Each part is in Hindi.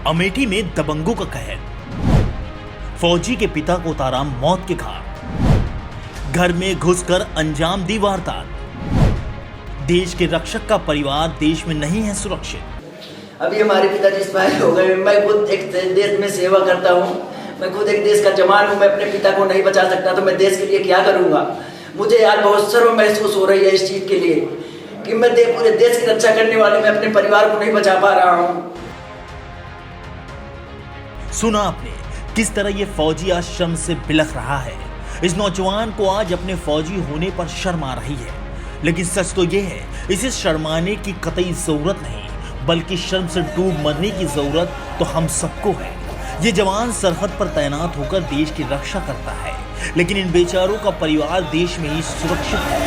अमेठी में दबंगों का कहर, फौजी के पिता को उतारा मौत के घाट, घर में घुसकर अंजाम दी वारदात, देश के रक्षक का परिवार देश में नहीं है सुरक्षित। अभी हमारे पिताजी स्पाई हो गए। मैं खुद एक देश में सेवा करता हूँ, मैं खुद एक देश का जवान हूँ। मैं अपने पिता को नहीं बचा सकता तो मैं देश के लिए क्या करूँगा। मुझे यार बहुत शर्म महसूस हो रही है इस चीज़ के लिए कि मैं पूरे देश की रक्षा करने वाले मैं अपने परिवार को नहीं बचा पा रहा हूँ। सुना आपने किस तरह ये फौजी आज शर्म से बिलख रहा है। इस नौजवान को आज अपने फौजी होने पर शर्म आ रही है, लेकिन सच तो ये है इसे शर्माने की कतई जरूरत नहीं, बल्कि शर्म से डूब मरने की जरूरत तो हम सबको है। ये जवान सरहद पर तैनात होकर देश की रक्षा करता है, लेकिन इन बेचारों का परिवार देश में ही सुरक्षित है।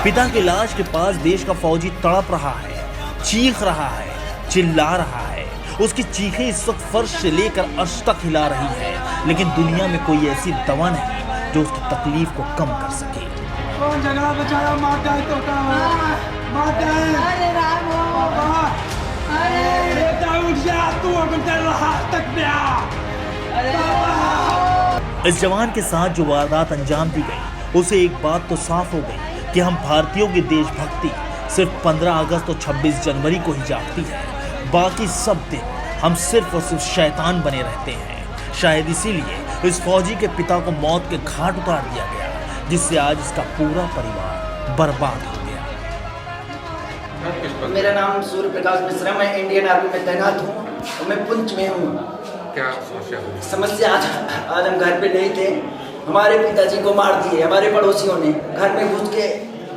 पिता की लाश के पास देश का फौजी तड़प रहा है, चीख रहा है, चिल्ला रहा है। उसकी चीखें इस वक्त फर्श से लेकर अर्श तक हिला रही है, लेकिन दुनिया में कोई ऐसी दवा नहीं जो उसकी तकलीफ को कम कर सके। कौन झगड़ा बचाया माता है तो माता है। अरे राम बाबा, अरे बेटा उठ जा, तू अगर तेरा रहा तक पे आ। अरे इस जवान के साथ जो वारदात अंजाम दी गई, उसे एक बात तो साफ हो गई कि हम भारतीयों की देशभक्ति सिर्फ 15 अगस्त और 26 जनवरी को ही जागती है। बाकी सब दिन हम सिर्फ और सिर्फ शैतान बने रहते हैं। शायद इसीलिए इस फौजी के पिता को मौत के घाट उतार दिया गया, जिससे आज इसका पूरा परिवार बर्बाद हो गया। मेरा नाम सूर्य प्रकाश मिश्रा, मैं इंडियन आर्मी में तैनात हूँ और मैं पुंछ में हूँ। क्या समस्या हुई? समस्या आज हम घर पे नहीं थे। हमारे पिताजी को मार दिए हमारे पड़ोसियों ने, घर में घुस के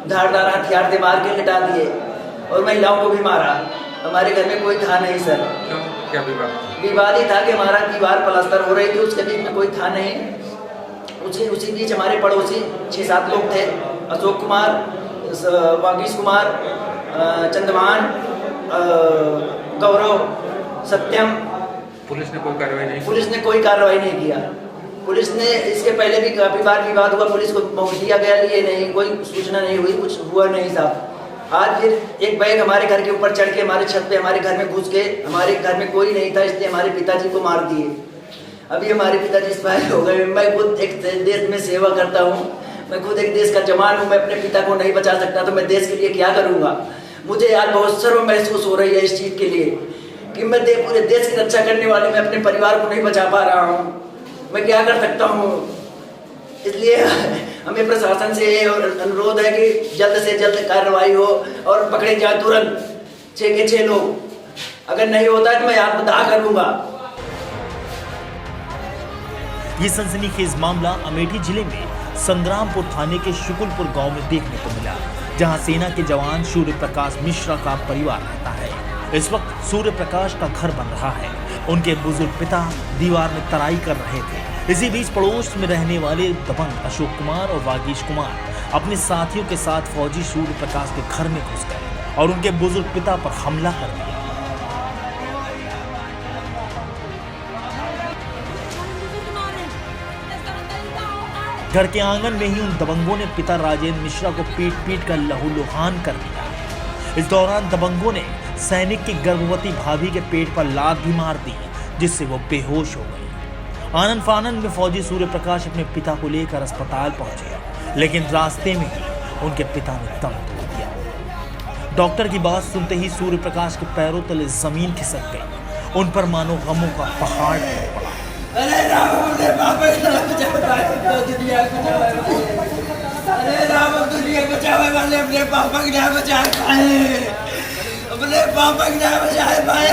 धारदार हथियार से मार के लिटा दिए और महिलाओं को भी मारा। हमारे घर में कोई था नहीं सर। क्यों? क्या विवाद? विवाद ही था कि हमारा दीवार प्लास्टर हो रही थी, उसके बीच में कोई था नहीं। उसी बीच हमारे पड़ोसी 6-7 लोग थे, अशोक कुमार, वागीश कुमार, चंद्रमान, गौरव, सत्यम। पुलिस ने कोई कार्रवाई नहीं? पुलिस ने कोई कार्रवाई नहीं किया। पुलिस ने इसके पहले भी काफी बार विवाद हुआ, पुलिस को पहुंच दिया गया, लिए नहीं, कोई सूचना नहीं हुई, कुछ हुआ नहीं साहब। आज फिर एक बैग हमारे घर के ऊपर चढ़ के हमारे छत पे हमारे घर में घुस के, हमारे घर में कोई नहीं था इसलिए हमारे पिताजी को मार दिए। अभी हमारे पिताजी स्पाई हो गए। मैं खुद एक देश में सेवा करता हूँ, मैं खुद एक देश का जवान हूँ। मैं अपने पिता को नहीं बचा सकता तो मैं देश के लिए क्या करूँगा। मुझे यार बहुत शर्म महसूस हो रही है इस चीज़ के लिए कि मैं पूरे देश की रक्षा करने वाले मैं अपने परिवार को नहीं बचा पा रहा हूँ। मैं क्या कर सकता हूँ। इसलिए हमें प्रशासन से ये अनुरोध है कि जल्द से जल्द कार्रवाई हो और पकड़े जाए तुरंत 6 के 6 लोग। अगर नहीं होता है तो मैं आत्मदाह करूँगा। ये सनसनीखेज मामला अमेठी जिले में संग्रामपुर थाने के शुकुलपुर गांव में देखने को मिला, जहां सेना के जवान सूर्य प्रकाश मिश्रा का परिवार रहता है। इस वक्त सूर्य प्रकाश का घर बन रहा है। उनके बुजुर्ग पिता दीवार में तराई कर रहे थे। इसी बीच पड़ोस में रहने वाले दबंग अशोक कुमार और वागीश कुमार अपने साथियों के साथ फौजी सूर्य प्रकाश के घर में घुस गए और उनके बुजुर्ग पिता पर हमला कर दिया। घर के आंगन में ही उन दबंगों ने पिता राजेंद्र मिश्रा को पीट कर लहूलुहान कर दिया। इस दौरान दबंगों ने सैनिक की गर्भवती भाभी के पेट पर लात भी मार दी, जिससे वो बेहोश हो गई। आनंद फानंद में फौजी सूर्य प्रकाश अपने पिता को लेकर अस्पताल पहुंचे, लेकिन रास्ते में ही उनके पिता ने दम तोड़ दिया। डॉक्टर की बात सुनते ही सूर्य प्रकाश के पैरों तले जमीन खिसक गई। उन पर मानो गमों का पहाड़ टूट पड़ा। अरे राम दुनिया बचावे वाले अपने पापा की ना बचा पाए, अपने पापा की ना बचा पाए।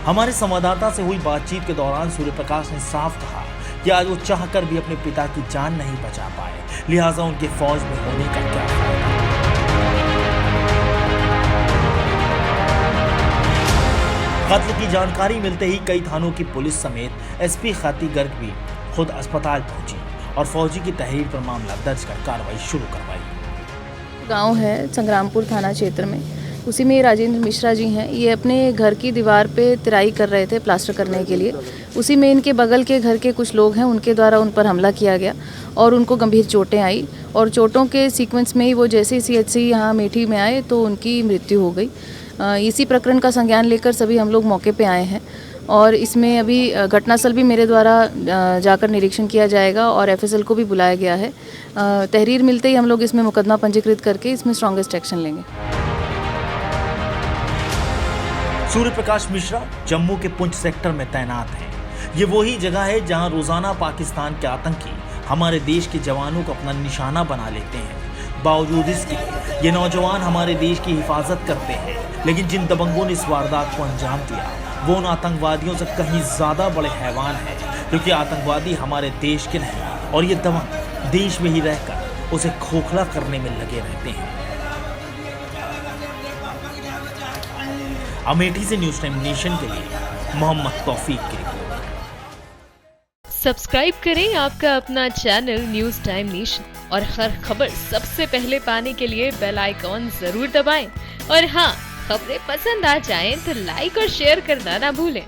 हमारे संवाददाता से हुई बातचीत के दौरान सूर्य प्रकाश ने साफ कहा कि आज वो चाहकर भी अपने पिता की जान नहीं बचा पाए, लिहाजा उनके फौज में होने का क्या फायदा। कत्ल की जानकारी मिलते ही कई थानों की पुलिस समेत एसपी खाती गर्ग भी खुद अस्पताल पहुंची और फौजी की तहरीर पर मामला दर्ज कर कार्रवाई शुरू करवाई। गांव है संग्रामपुर थाना क्षेत्र में, उसी में राजेंद्र मिश्रा जी हैं। ये अपने घर की दीवार पे तिराई कर रहे थे प्लास्टर करने के लिए। उसी में इनके बगल के घर के कुछ लोग हैं, उनके द्वारा उन पर हमला किया गया और उनको गंभीर चोटें आई और चोटों के सीक्वेंस में ही वो जैसे ही CHC यहाँ अमेठी में आए तो उनकी मृत्यु हो गई। इसी प्रकरण का संज्ञान लेकर सभी हम लोग मौके पे आए हैं और इसमें अभी घटनास्थल भी मेरे द्वारा जाकर निरीक्षण किया जाएगा और FSL को भी बुलाया गया है। तहरीर मिलते ही हम लोग इसमें मुकदमा पंजीकृत करके इसमें स्ट्रॉन्गेस्ट एक्शन लेंगे। सूर्य प्रकाश मिश्रा जम्मू के पुंछ सेक्टर में तैनात हैं। ये वही जगह है जहां रोजाना पाकिस्तान के आतंकी हमारे देश के जवानों को अपना निशाना बना लेते हैं। बावजूद इसके ये नौजवान हमारे देश की हिफाजत करते हैं, लेकिन जिन दबंगों ने इस वारदात को अंजाम दिया वो उन आतंकवादियों से कहीं ज्यादा बड़े हैवान हैं, क्योंकि आतंकवादी हमारे देश के नहीं और ये दबंग देश में ही रहकर उसे खोखला करने में लगे रहते हैं। अमेठी से न्यूज़ टाइम नेशन के लिए मोहम्मद तौफीक की रिपोर्ट। सब्सक्राइब करें आपका अपना चैनल न्यूज़ टाइम नेशन और हर खबर सबसे पहले पाने के लिए बेल आइकॉन जरूर दबाएं और हाँ, खबरें पसंद आ जाएं तो लाइक और शेयर करना ना भूलें।